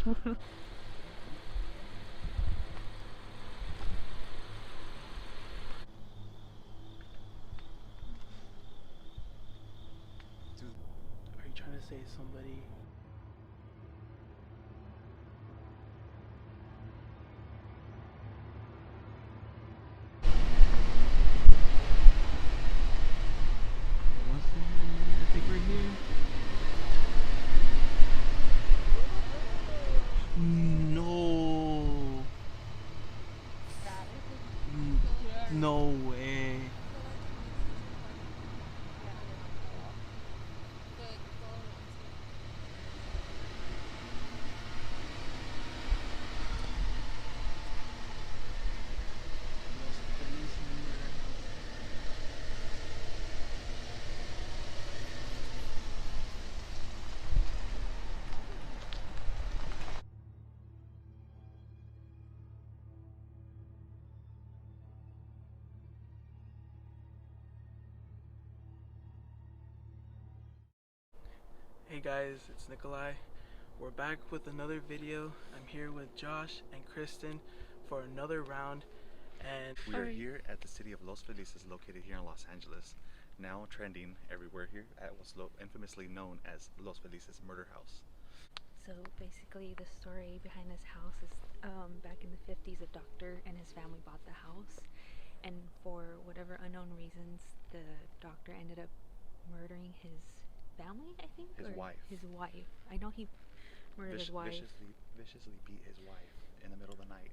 Are you trying to say somebody? I think we're here. No. No way. Hey guys, it's Nikolai. We're back with another video. I'm here with Josh and Kristen for another round, and we are here at the city of Los Felices, located here in Los Angeles, now trending everywhere here at what's infamously known as Los Felices Murder House. So basically the story behind this house is back in the 50s, a doctor and his family bought the house, and for whatever unknown reasons the doctor ended up murdering his family, I think? His wife. His wife. I know he murdered his wife. Viciously beat his wife in the middle of the night.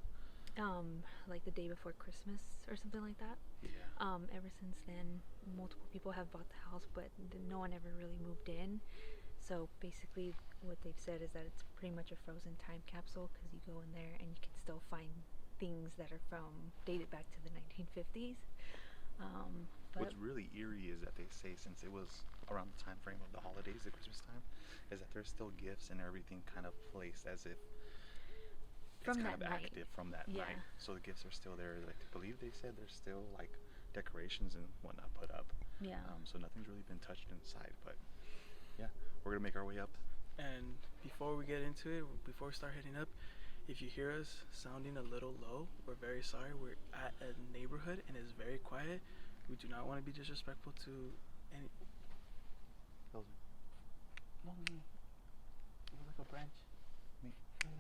Like the day before Christmas or something like that. Yeah. Ever since then, multiple people have bought the house, but no one ever really moved in. So basically what they've said is that it's pretty much a frozen time capsule, because you go in there and you can still find things that are dated back to the 1950s. What's really eerie is that they say, since it was around the time frame of the holidays, the Christmas time, is that there's still gifts and everything kind of placed as if it's kind of active from that night. So the gifts are still there. Like, I believe they said there's still like decorations and whatnot put up. Yeah. So nothing's really been touched inside, but yeah, we're gonna make our way up. And before we get into it, before we start heading up, if you hear us sounding a little low, we're very sorry. We're at a neighborhood and it's very quiet. We do not want to be disrespectful to any. No. It was like a branch. Me. No.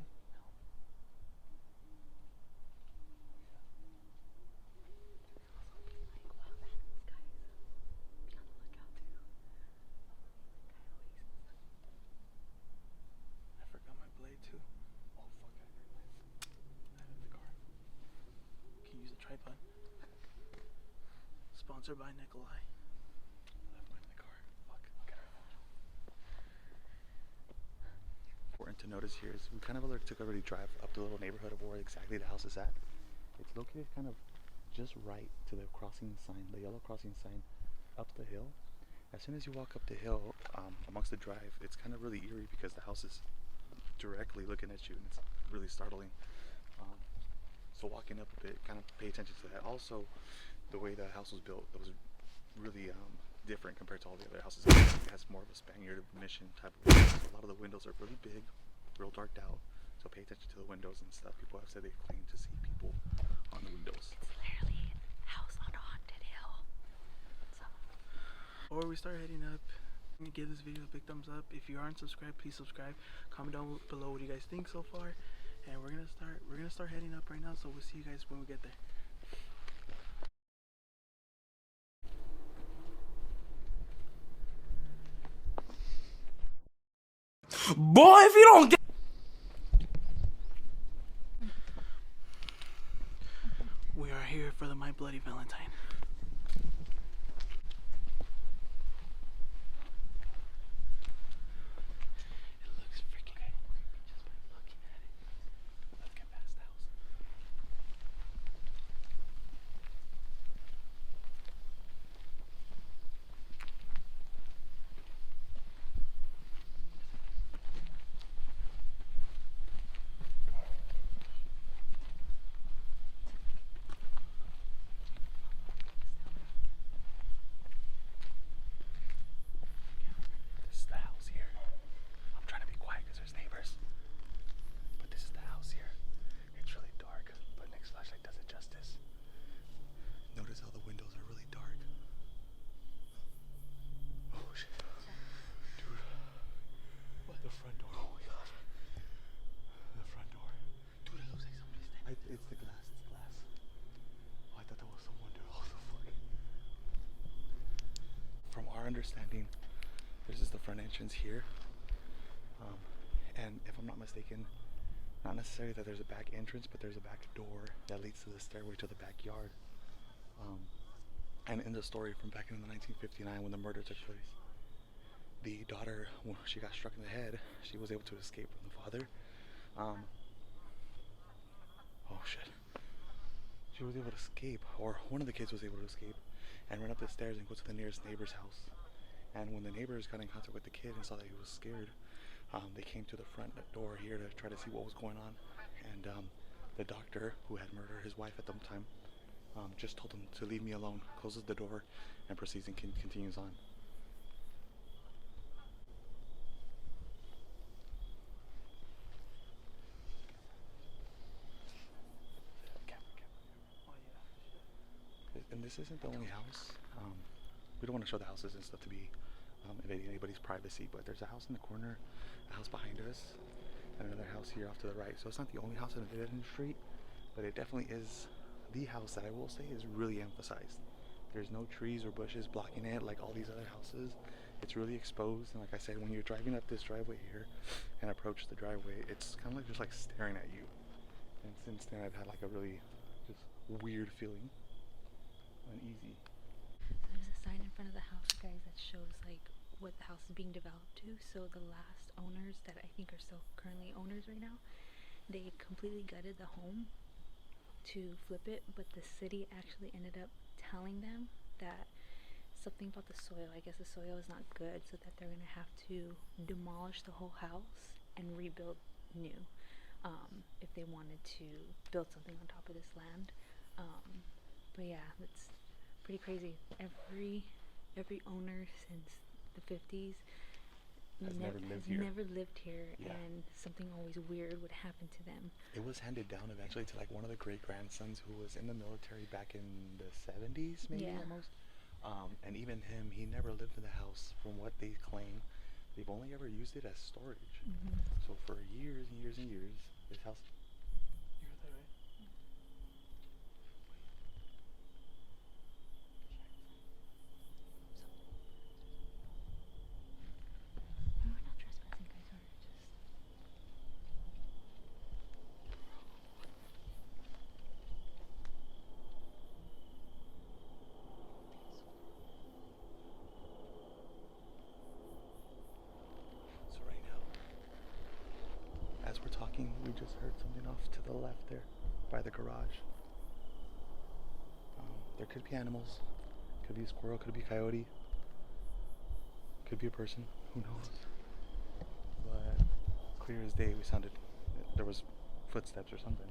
I forgot my blade too. Oh fuck! I have it in the car. Can you use a tripod? Sponsored by Nikolai. I left mine in the car. Fuck. Okay. Important to notice here is we kind of took a really drive up the little neighborhood of where exactly the house is at. It's located kind of just right to the crossing sign, the yellow crossing sign, up the hill. As soon as you walk up the hill, amongst the drive, it's kind of really eerie because the house is directly looking at you, and it's really startling. So walking up a bit, kind of pay attention to that. Also, the way the house was built, it was really different compared to all the other houses. It has more of a Spaniard mission type of windows. A lot of the windows are really big, real darked out. So pay attention to the windows and stuff. People have said they claim to see people on the windows. It's literally a house on a haunted hill. So. Before we start heading up, give this video a big thumbs up. If you aren't subscribed, please subscribe. Comment down below what you guys think so far. And we're gonna start heading up right now. So we'll see you guys when we get there. Boy, if you don't get. We are here for the My Bloody Valentine. It looks freaking creepy just by looking at it. Let's get past the house. understanding, this is the front entrance here. And if I'm not mistaken, not necessarily that there's a back entrance, but there's a back door that leads to the stairway to the backyard. And in the story from back in the 1959 when the murder took place, the daughter, when she got struck in the head, she was able to escape from the father. Oh shit. She was able to escape, or one of the kids was able to escape, and run up the stairs and go to the nearest neighbor's house. And when the neighbors got in contact with the kid and saw that he was scared, they came to the front door here to try to see what was going on. And the doctor, who had murdered his wife at the time, just told him to leave me alone, closes the door, and proceeds and continues on. And this isn't the only house. We don't want to show the houses and stuff to be invading anybody's privacy, but there's a house in the corner, a house behind us, and another house here off to the right. So it's not the only house in the dead end street, but it definitely is the house that I will say is really emphasized. There's no trees or bushes blocking it like all these other houses. It's really exposed, and like I said, when you're driving up this driveway here and approach the driveway, it's kind of like just like staring at you. And since then I've had like a really just weird feeling. Uneasy. There's a sign in front of the house, guys, that shows like what the house is being developed to. So the last owners that I think are still currently owners right now, they completely gutted the home to flip it, but the city actually ended up telling them that something about the soil, I guess the soil is not good, so that they're gonna have to demolish the whole house and rebuild new, if they wanted to build something on top of this land. But yeah, that's pretty crazy. Every owner since the 50s has never lived here, yeah. And something always weird would happen to them. It was handed down eventually to like one of the great grandsons who was in the military back in the 70s, maybe. Yeah. Almost. And even him, he never lived in the house. From what they claim, they've only ever used it as storage. Mm-hmm. So for years and years and years, this house. You heard that right? We're not trespassing, guys. We're just. So right now, as we're talking, we just heard something off to the left there, by the garage. There could be animals. Could be a squirrel. Could be a coyote. Could be a person. Who knows? But clear as day, we sounded. There was footsteps or something.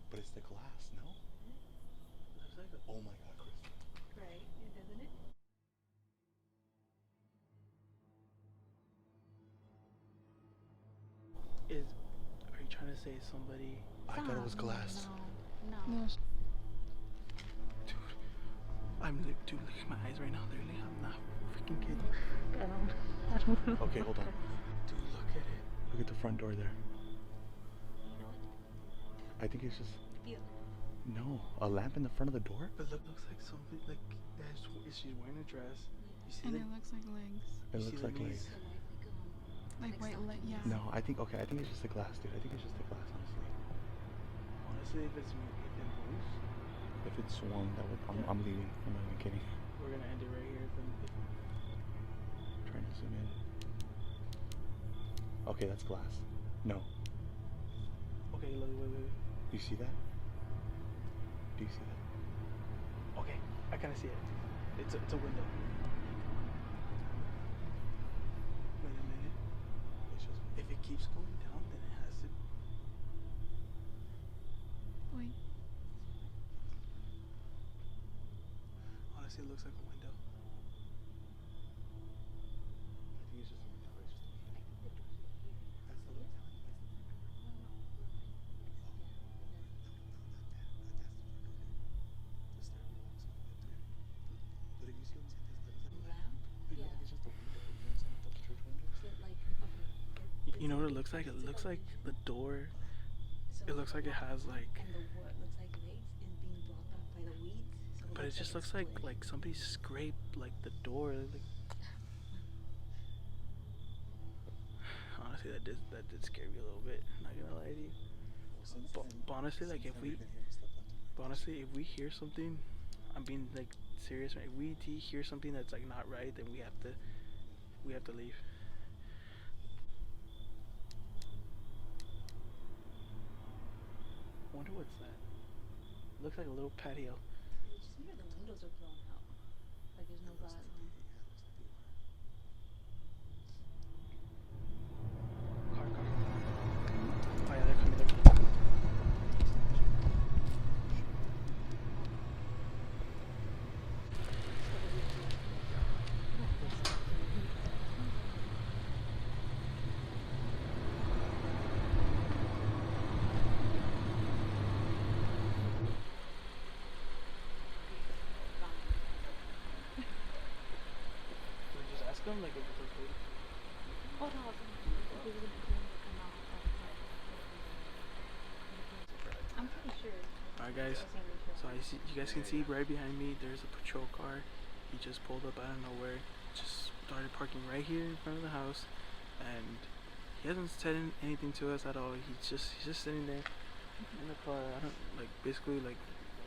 But it's the glass, no? Oh my God, Chris. Right, doesn't it? Are you trying to say somebody? I thought it was glass. No. Dude, look at my eyes right now. Literally, I'm not freaking kidding. I don't know. Okay, hold on. Dude, look at it. Look at the front door there. I think it's just. Yeah. No, a lamp in the front of the door? But looks like something like she's wearing a dress. You see And the, it looks like legs. It looks like legs. Like white leg, yeah. No, I think it's just the glass, dude. I think it's just the glass, honestly. Honestly, if it moves, if it's swung, I'm leaving. I'm not even kidding. We're gonna end it right here. Trying to zoom in. Okay, that's glass. No. Okay, wait. Do you see that? Do you see that? Okay, I kind of see it. It's a window. Wait a minute. It's just. If it keeps going down, then it has to. Wait. Honestly, it looks like a window. I think it's just a window. It's just a window. That's the little tiny. The stair we walk so we can get through. But if you see what I'm saying, that looks like it's just a window. You know what I'm saying? The church window. You know what it looks like? It looks like the door. It looks like it has like. And the wood looks like legs and being blocked off by the weeds. So But it just looks like somebody scraped like the door. Like, honestly, that did scare me a little bit. Not gonna lie to you. But honestly, like if we, if we hear something, I'm being like serious. Right? If we hear something that's like not right, then we have to leave. Wonder what's that? Looks like a little patio. It's just weird. The windows are blown out. Like there's no glass on. Car. Oh yeah, they're coming. They're coming. Can we just ask them like if it's okay? Oh no, I'm pretty sure. Alright guys, so you guys can see right behind me there's a patrol car. He just pulled up out of nowhere, just started parking right here in front of the house, and he hasn't said anything to us at all. He's just sitting there in the car. I don't like basically like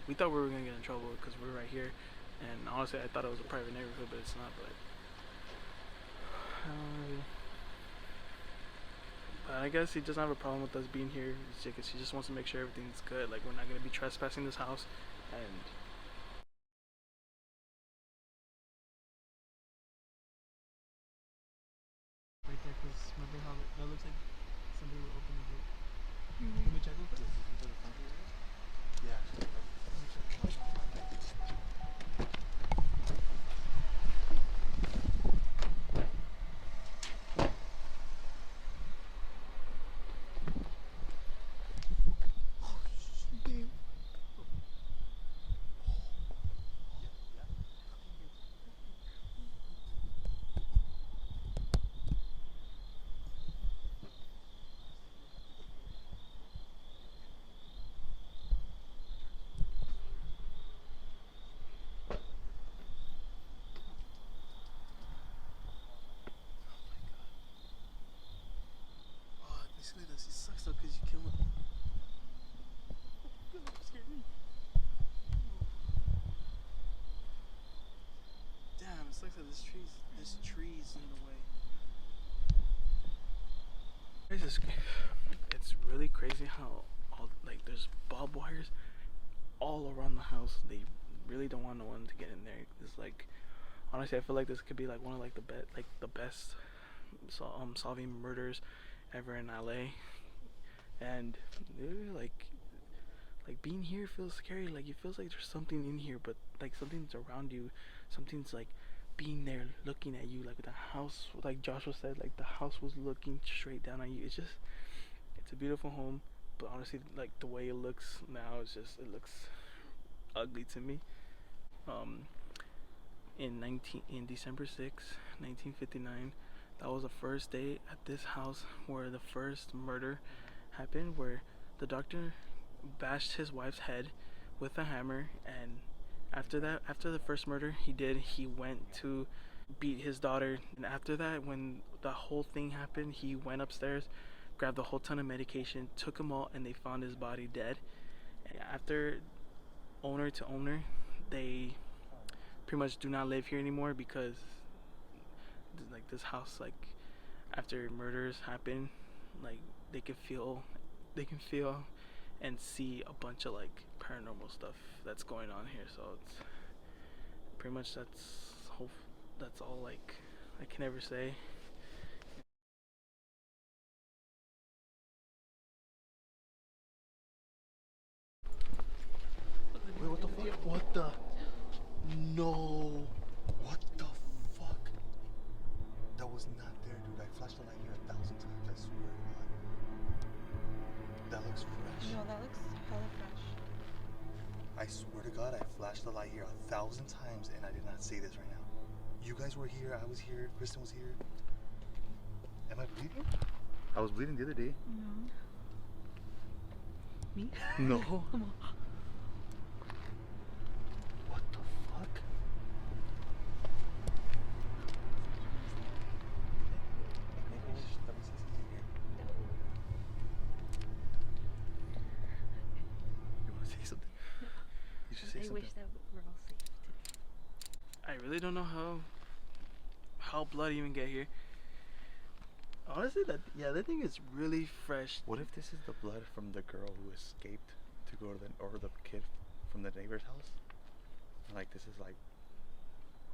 we thought we were gonna get in trouble because we're right here, and honestly I thought it was a private neighborhood, but it's not. But I guess he doesn't have a problem with us being here. He just wants to make sure everything's good. Like we're not gonna be trespassing this house, and right there, cause remember how that looks like somebody would open the gate. Can we check real quick? Yeah. Oh, basically this sucks though, cause you kill him. Damn, it sucks that this tree's in the way. It's really crazy how all like there's barbed wires all around the house. They really don't want no one to get in there. It's like honestly, I feel like this could be like one of like the best solving murders ever in LA. And like being here feels scary. Like it feels like there's something in here, but like something's around you. Something's like being there, looking at you. Like the house, like Joshua said, like the house was looking straight down on you. It's a beautiful home, but honestly, like the way it looks now, it looks ugly to me. In December 6, 1959, that was the first day at this house where the first murder happened, where the doctor bashed his wife's head with a hammer, and after the first murder he went to beat his daughter. And after that, when the whole thing happened, he went upstairs, grabbed a whole ton of medication, took them all, and they found his body dead. And after owner to owner, they pretty much do not live here anymore because like this house, like after murders happen, like they can feel and see a bunch of like paranormal stuff that's going on here. So it's pretty much that's all like I can ever say. Wait, what the fuck? What the? No. that looks hella fresh. I swear to God, I flashed the light here 1,000 times and I did not see this right now. You guys were here, I was here, Kristen was here. Am I bleeding? I was bleeding the other day. No. Me? No. Come on. What the fuck? You want to say something? You should say I something. wish that we're all safe today. I really don't know how blood even get here. Honestly, that thing is really fresh. What if this is the blood from the girl who escaped to go to the kid from the neighbor's house? Like this is like,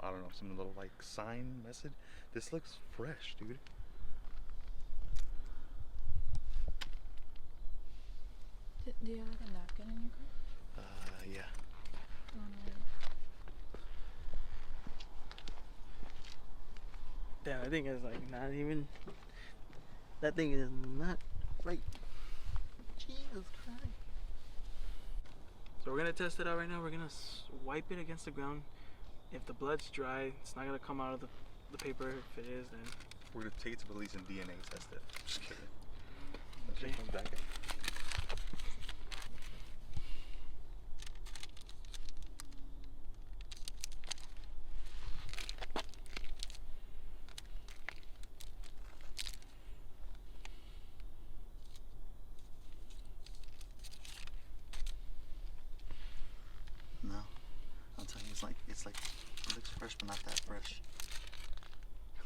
I don't know, some little like sign message. This looks fresh, dude. Do you have like a napkin in your car? Yeah. Oh, no. Damn, that thing is like not even. That thing is not right. Jesus Christ. So we're gonna test it out right now. We're gonna wipe it against the ground. If the blood's dry, it's not gonna come out of the paper. If it is, then We're gonna take it to police and DNA test it. Just kidding. Okay. Come back. No, I'm telling you, it's like it looks fresh, but not that fresh.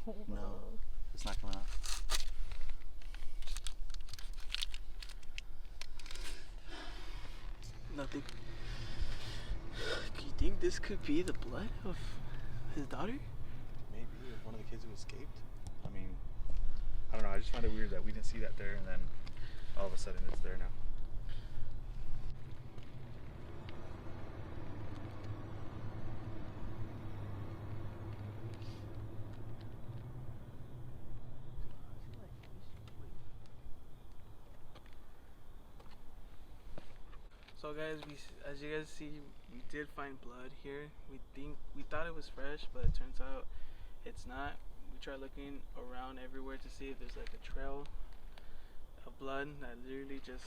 No, it's not coming out. nothing. Do you think this could be the blood of his daughter? Maybe one of the kids who escaped. I mean, I don't know. I just find it weird that we didn't see that there, and then all of a sudden it's there now. So guys, as you guys see, we did find blood here. We thought it was fresh, but it turns out it's not. We tried looking around everywhere to see if there's like a trail of blood that literally just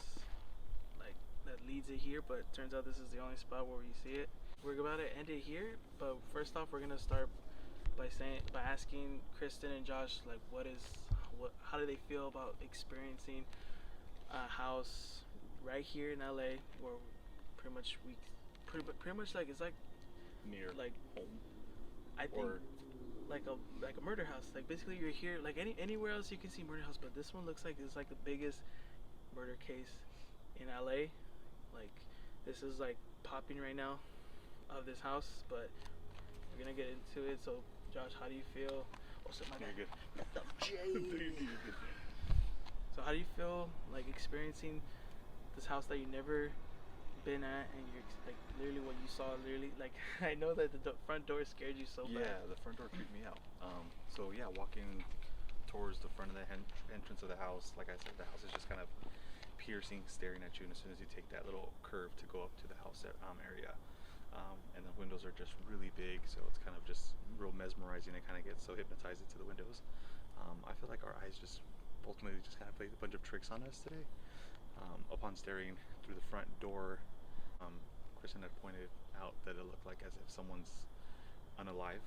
like that leads it here, but it turns out this is the only spot where we see it. We're about to end it here, but first off, we're gonna start by asking Kristen and Josh like how do they feel about experiencing a house right here in LA where pretty much like it's like Near like home. I think Or like a murder house. Like basically you're here like anywhere else you can see murder house, but this one looks like it's like the biggest murder case in LA. Like this is like popping right now of this house, but we're gonna get into it. So Josh, how do you feel? Oh, so my bad. You're good. Messed up J. You're good. So how do you feel like experiencing this house that you never been at, and you're like literally what you saw? Literally, like I know that the front door scared you so bad. Yeah, the front door creeped me out. So yeah, walking towards the front of the entrance of the house, like I said, the house is just kind of piercing, staring at you. And as soon as you take that little curve to go up to the house area, and the windows are just really big, so it's kind of just real mesmerizing. I kind of get so hypnotized into the windows. I feel like our eyes just ultimately just kind of played a bunch of tricks on us today. Upon staring through the front door, Kristen had pointed out that it looked like as if someone's unalive,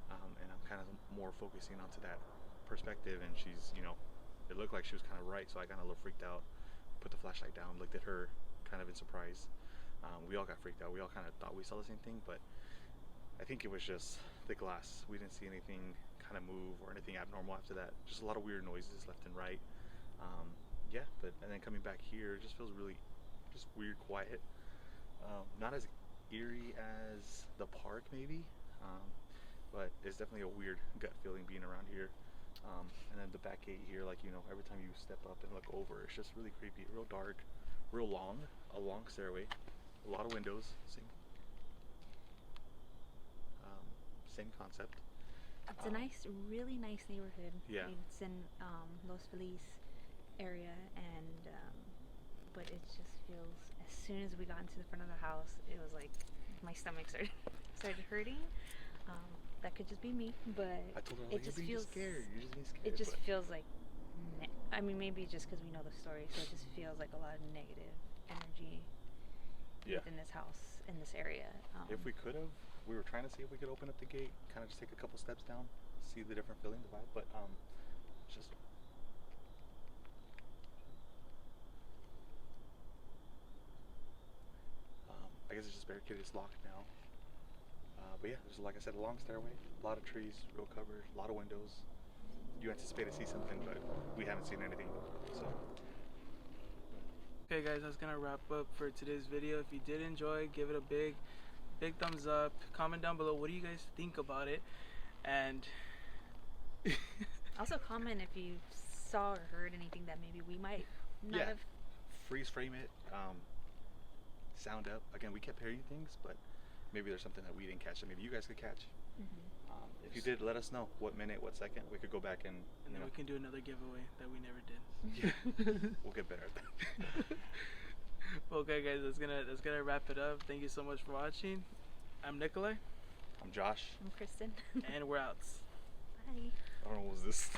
and I'm kind of more focusing onto that perspective, and she's, it looked like she was kind of right, so I got a little freaked out, put the flashlight down, looked at her kind of in surprise. We all got freaked out. We all kind of thought we saw the same thing, but I think it was just the glass. We didn't see anything kind of move or anything abnormal after that. Just a lot of weird noises left and right. Yeah, and then coming back here, it just feels really just weird, quiet. Not as eerie as the park maybe, but it's definitely a weird gut feeling being around here. And then the back gate here, like, every time you step up and look over, it's just really creepy, real dark, real long, a long stairway, a lot of windows, same concept. It's a really nice neighborhood. Yeah. It's in Los Feliz area, and but it's just feels. As soon as we got into the front of the house, it was like my stomach started hurting. That could just be me, but I told her, it like, just you're being feels scared. You're just being scared. it just but feels like I mean, maybe just because we know the story, so it just feels like a lot of negative energy yeah. within this house, in this area. If we could have, we were trying to see if we could open up the gate, kind of just take a couple steps down, see the different feeling, the vibe, but it's just. I guess it's just barricaded, it's locked now. But yeah, there's, like I said, a long stairway, a lot of trees, real covered, a lot of windows. You anticipate to see something, but we haven't seen anything, so. Okay guys, that's gonna wrap up for today's video. If you did enjoy, give it a big thumbs up. Comment down below, what do you guys think about it? And Also comment if you saw or heard anything that maybe we might not Yeah. have. Freeze frame it, sound up. Again, we kept hearing things, but maybe there's something that we didn't catch that maybe you guys could catch. If you did, let us know what minute, what second. We could go back and then know. we can do another giveaway that we never did. Yeah. We'll get better at that. Okay guys, that's gonna wrap it up. Thank you so much for watching. I'm Nikolai. I'm Josh. I'm Kristen. And we're out. Bye. I don't know what was this.